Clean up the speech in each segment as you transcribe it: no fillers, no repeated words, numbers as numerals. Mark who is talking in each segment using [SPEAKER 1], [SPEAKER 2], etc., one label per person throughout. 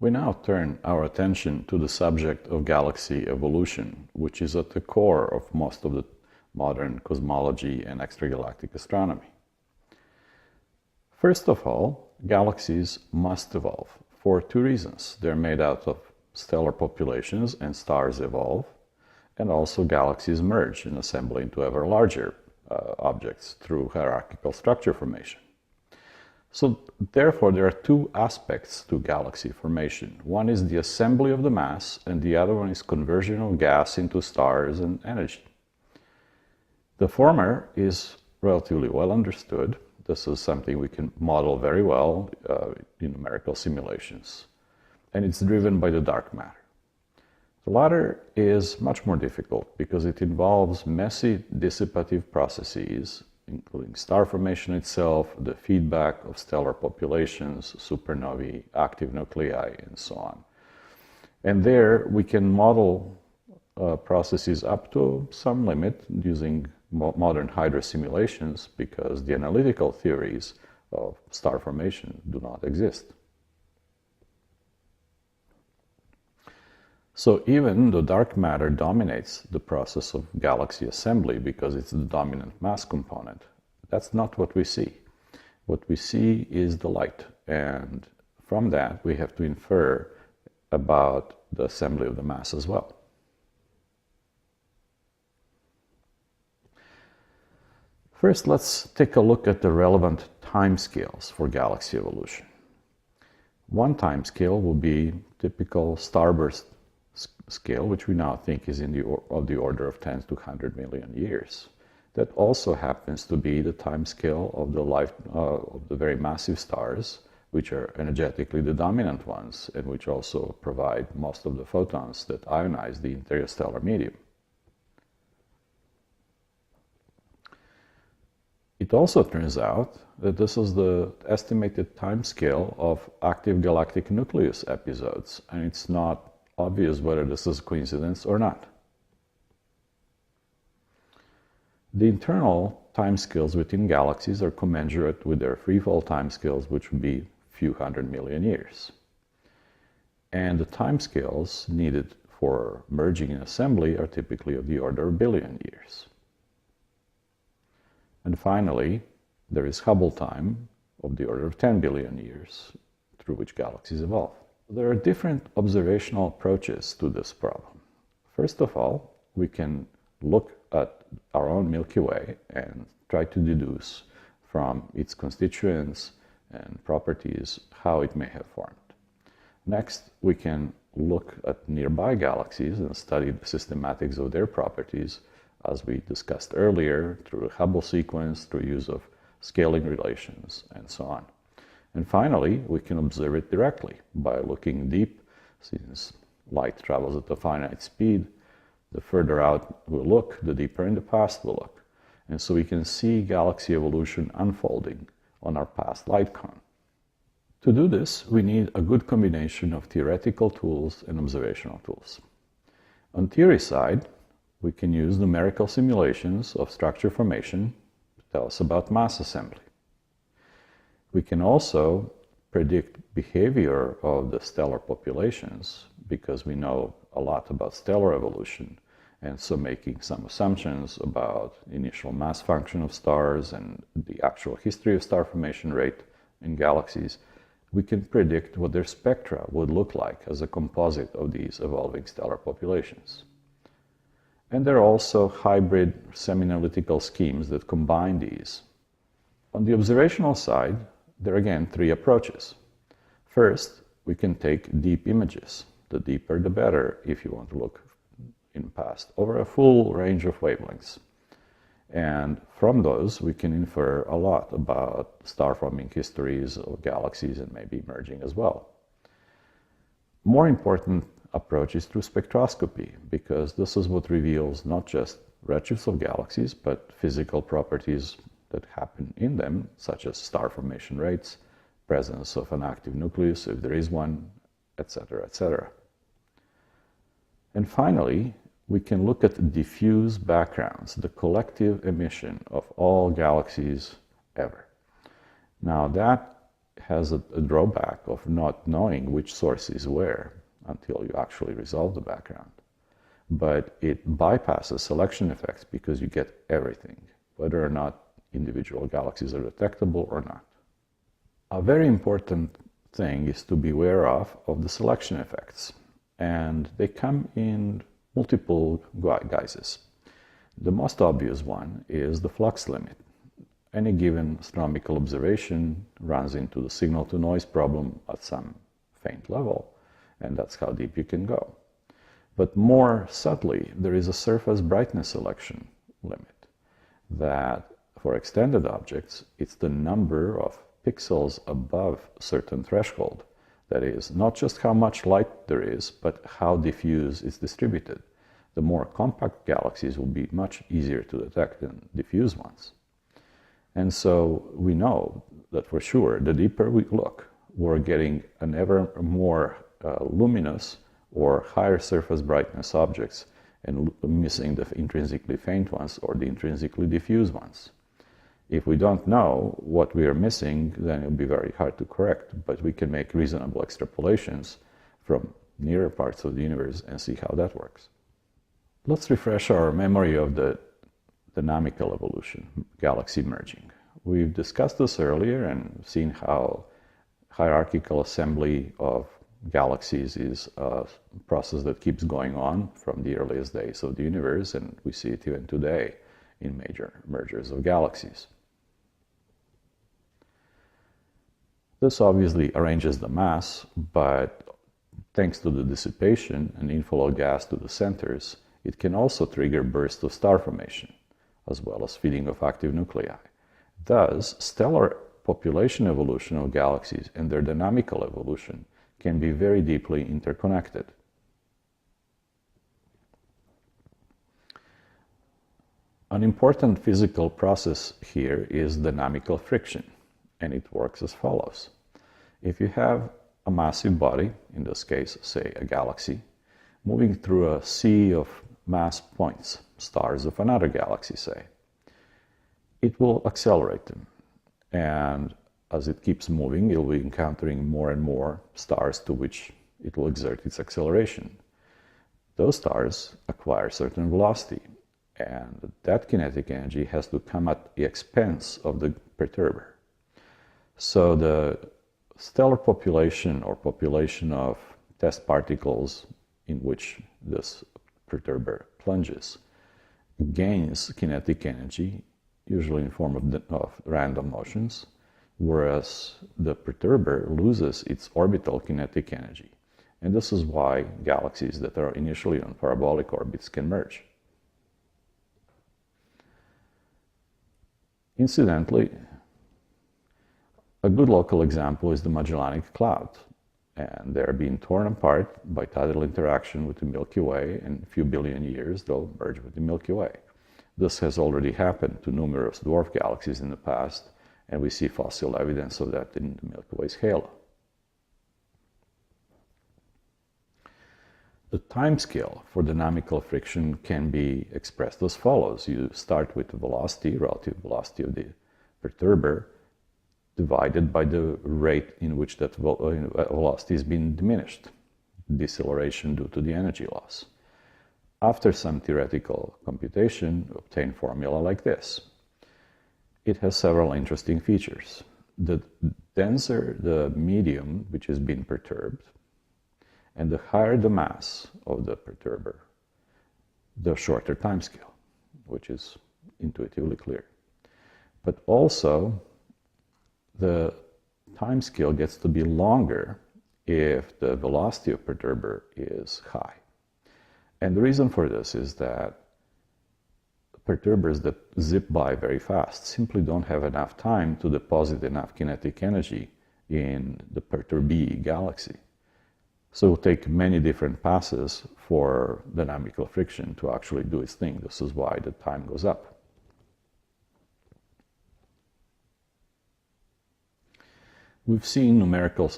[SPEAKER 1] We now turn our attention to the subject of galaxy evolution, which is at the core of most of the modern cosmology and extragalactic astronomy. First of all, galaxies must evolve for two reasons. They're made out of stellar populations and stars evolve, and also galaxies merge and assemble into ever larger objects through hierarchical structure formation. So therefore, there are two aspects to galaxy formation. One is the assembly of the mass, and the other one is conversion of gas into stars and energy. The former is relatively well understood. This is something we can model very well in numerical simulations. And it's driven by the dark matter. The latter is much more difficult because it involves messy dissipative processes, including star formation itself, the feedback of stellar populations, supernovae, active nuclei, and so on. And there we can model processes up to some limit using modern hydra simulations because the analytical theories of star formation do not exist. So even though dark matter dominates the process of galaxy assembly because it's the dominant mass component, that's not what we see. What we see is the light, and from that we have to infer about the assembly of the mass as well. First, let's take a look at the relevant timescales for galaxy evolution. One timescale will be typical starburst scale, which we now think is of the order of 10 to 100 million years. That also happens to be the timescale of the life of the very massive stars, which are energetically the dominant ones, and which also provide most of the photons that ionize the interstellar medium. It also turns out that this is the estimated timescale of active galactic nucleus episodes, and it's not obvious whether this is a coincidence or not. The internal timescales within galaxies are commensurate with their freefall timescales, which would be a few 100 million years. And the timescales needed for merging and assembly are typically of the order of a billion years. And finally, there is Hubble time of the order of 10 billion years, through which galaxies evolve. There are different observational approaches to this problem. First of all, we can look at our own Milky Way and try to deduce from its constituents and properties how it may have formed. Next, we can look at nearby galaxies and study the systematics of their properties, as we discussed earlier, through the Hubble sequence, through use of scaling relations, and so on. And finally, we can observe it directly by looking deep, since light travels at a finite speed. The further out we look, the deeper in the past we look. And so we can see galaxy evolution unfolding on our past light cone. To do this, we need a good combination of theoretical tools and observational tools. On theory side, we can use numerical simulations of structure formation to tell us about mass assembly. We can also predict behavior of the stellar populations because we know a lot about stellar evolution, and so making some assumptions about initial mass function of stars and the actual history of star formation rate in galaxies, we can predict what their spectra would look like as a composite of these evolving stellar populations. And there are also hybrid semi-analytical schemes that combine these. On the observational side, there are again three approaches. First, we can take deep images. The deeper the better if you want to look in the past over a full range of wavelengths. And from those, we can infer a lot about star-forming histories of galaxies and maybe merging as well. More important approach is through spectroscopy, because this is what reveals not just redshifts of galaxies, but physical properties that happen in them, such as star formation rates, presence of an active nucleus, if there is one, etc., etc. And finally, we can look at diffuse backgrounds, the collective emission of all galaxies ever. Now that has a drawback of not knowing which source is where until you actually resolve the background. But it bypasses selection effects because you get everything, whether or not individual galaxies are detectable or not. A very important thing is to be aware of the selection effects, and they come in multiple guises. The most obvious one is the flux limit. Any given astronomical observation runs into the signal-to-noise problem at some faint level, and that's how deep you can go. But more subtly, there is a surface brightness selection limit that, for extended objects, it's the number of pixels above a certain threshold. That is, not just how much light there is, but how diffuse it's distributed. The more compact galaxies will be much easier to detect than diffuse ones. And so we know that for sure, the deeper we look, we're getting an ever more luminous or higher surface brightness objects and missing the intrinsically faint ones or the intrinsically diffuse ones. If we don't know what we are missing, then it'll be very hard to correct, but we can make reasonable extrapolations from nearer parts of the universe and see how that works. Let's refresh our memory of the dynamical evolution, galaxy merging. We've discussed this earlier and seen how hierarchical assembly of galaxies is a process that keeps going on from the earliest days of the universe, and we see it even today in major mergers of galaxies. This obviously arranges the mass, but thanks to the dissipation and inflow of gas to the centers, it can also trigger bursts of star formation, as well as feeding of active nuclei. Thus, stellar population evolution of galaxies and their dynamical evolution can be very deeply interconnected. An important physical process here is dynamical friction, and it works as follows. If you have a massive body, in this case, say a galaxy, moving through a sea of mass points, stars of another galaxy, say, it will accelerate them. And as it keeps moving, it will be encountering more and more stars to which it will exert its acceleration. Those stars acquire certain velocity, and that kinetic energy has to come at the expense of the perturber. So the stellar population or population of test particles in which this perturber plunges gains kinetic energy, usually in form of random motions, whereas the perturber loses its orbital kinetic energy. And this is why galaxies that are initially on parabolic orbits can merge. Incidentally, a good local example is the Magellanic Cloud, and they're being torn apart by tidal interaction with the Milky Way. In a few billion years, they'll merge with the Milky Way. This has already happened to numerous dwarf galaxies in the past, and we see fossil evidence of that in the Milky Way's halo. The timescale for dynamical friction can be expressed as follows. You start with the velocity, relative velocity of the perturber, divided by the rate in which that velocity is being diminished, deceleration due to the energy loss. After some theoretical computation, obtain formula like this. It has several interesting features. The denser the medium which is being perturbed, and the higher the mass of the perturber, the shorter timescale, which is intuitively clear. But also, the timescale gets to be longer if the velocity of perturber is high. And the reason for this is that perturbers that zip by very fast simply don't have enough time to deposit enough kinetic energy in the perturbee galaxy. So it will take many different passes for dynamical friction to actually do its thing. This is why the time goes up. We've seen numerical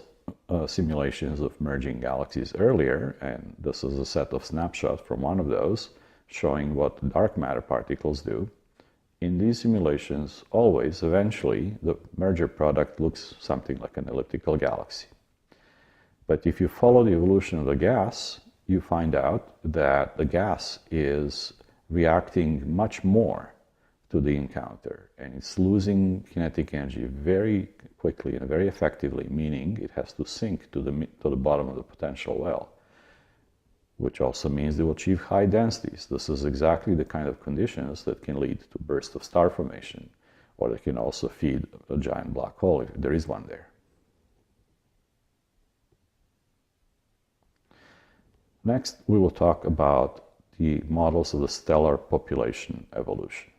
[SPEAKER 1] simulations of merging galaxies earlier, and this is a set of snapshots from one of those showing what dark matter particles do in these simulations, always, eventually, the merger product looks something like an elliptical galaxy. But if you follow the evolution of the gas, you find out that the gas is reacting much more to the encounter, and it's losing kinetic energy very quickly and very effectively, meaning it has to sink to the bottom of the potential well, which also means they will achieve high densities. This is exactly the kind of conditions that can lead to bursts of star formation, or they can also feed a giant black hole if there is one there. Next, we will talk about the models of the stellar population evolution.